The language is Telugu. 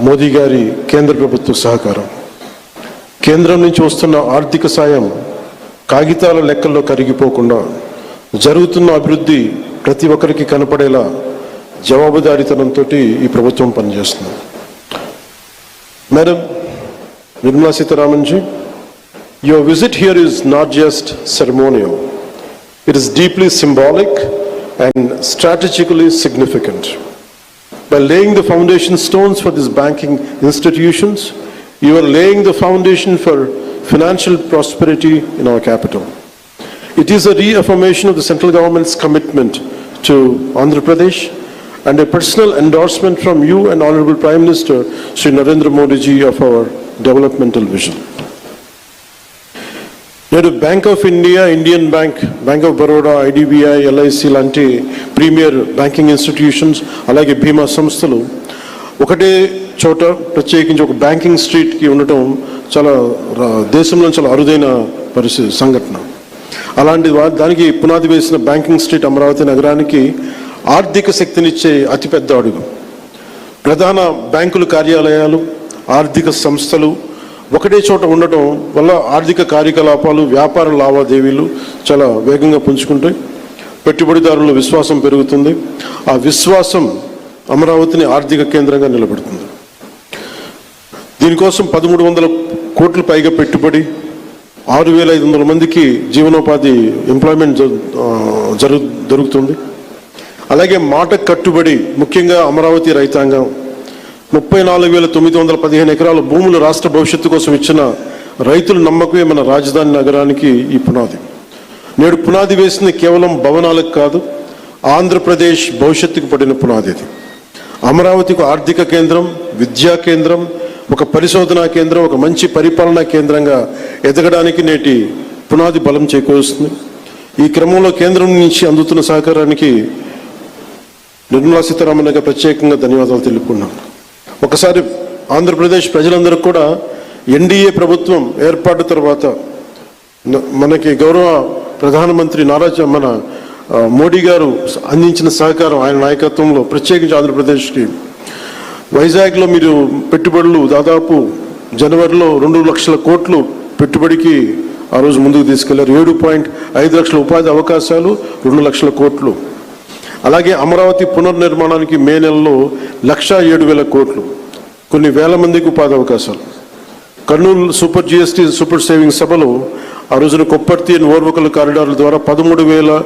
మోదీ గారి కేంద్ర ప్రభుత్వ సహకారం, కేంద్రం నుంచి వస్తున్న ఆర్థిక సాయం కాగితాల లెక్కల్లో కరిగిపోకుండా జరుగుతున్న అభివృద్ధి ప్రతి ఒక్కరికి కనపడేలా జవాబుదారీతనంతో ఈ ప్రభుత్వం పనిచేస్తుంది. Madam Nirmala Sitharaman ji, your visit here is not just ceremonial. It is deeply symbolic and strategically significant. By laying the foundation stones for these banking institutions, you are laying the foundation for financial prosperity in our capital. It is a reaffirmation of the central government's commitment to Andhra Pradesh and a personal endorsement from you and Honorable Prime Minister Shri Narendra Modi ji of our developmental vision. నేడు bank of India, Indian bank, bank of Baroda, IDBI, LIC లాంటి ప్రీమియర్ బ్యాంకింగ్ ఇన్స్టిట్యూషన్స్, అలాగే బీమా సంస్థలు ఒకటే చోట ప్రత్యేకించి ఒక బ్యాంకింగ్ స్ట్రీట్కి ఉండటం చాలా దేశంలో చాలా అరుదైన సంఘటన. అలాంటి దానికి పునాది వేసిన బ్యాంకింగ్ స్ట్రీట్ అమరావతి నగరానికి ఆర్థిక శక్తినిచ్చే అతిపెద్ద అడుగు. ప్రధాన బ్యాంకుల కార్యాలయాలు, ఆర్థిక సంస్థలు ఒకటే చోట ఉండటం వల్ల ఆర్థిక కార్యకలాపాలు, వ్యాపార లావాదేవీలు చాలా వేగంగా పుంజుకుంటాయి. పెట్టుబడిదారుల విశ్వాసం పెరుగుతుంది. ఆ విశ్వాసం అమరావతిని ఆర్థిక కేంద్రంగా నిలబెడుతుంది. దీనికోసం 1300 కోట్ల పైగా పెట్టుబడి, 6500 మందికి జీవనోపాధి ఎంప్లాయ్మెంట్ జరుగుతుంది. అలాగే మాట కట్టుబడి ముఖ్యంగా అమరావతి రైతాంగం 34,915 ఎకరాల భూములు రాష్ట్ర భవిష్యత్తు కోసం ఇచ్చిన రైతుల నమ్మకమే మన రాజధాని నగరానికి ఈ పునాది. నేడు పునాది వేసింది కేవలం భవనాలకు కాదు, ఆంధ్రప్రదేశ్ భవిష్యత్తుకు పడిన పునాది. ఇది అమరావతికి ఆర్థిక కేంద్రం, విద్యా కేంద్రం, ఒక పరిశోధనా కేంద్రం, ఒక మంచి పరిపాలనా కేంద్రంగా ఎదగడానికి నేటి పునాది బలం చేకూరుస్తుంది. ఈ క్రమంలో కేంద్రం నుంచి అందుతున్న సహకారానికి నిర్మలా సీతారామన్ గారికి ప్రత్యేకంగా ధన్యవాదాలు తెలుపుకున్నాం. ఒకసారి ఆంధ్రప్రదేశ్ ప్రజలందరూ కూడా ఎన్డీఏ ప్రభుత్వం ఏర్పాటు తర్వాత మనకి గౌరవ ప్రధానమంత్రి మన మోడీ గారు అందించిన సహకారం, ఆయన నాయకత్వంలో ప్రత్యేకించి ఆంధ్రప్రదేశ్కి వైజాగ్లో మీరు పెట్టుబడులు దాదాపు జనవరిలో 2 లక్షల కోట్లు పెట్టుబడికి ఆ రోజు ముందుకు తీసుకెళ్లారు. 7.5 లక్షల ఉపాధి అవకాశాలు, 2 లక్షల కోట్లు. అలాగే అమరావతి పునర్నిర్మాణానికి మే నెలలో 1,07,000 కోట్లు, కొన్ని వేల మందికి ఉపాధి అవకాశాలు. Kurnool super GST super saving సభలో ఆ రోజున కొప్పర్తి ఓర్వకల్ కారిడార్ల ద్వారా 13,000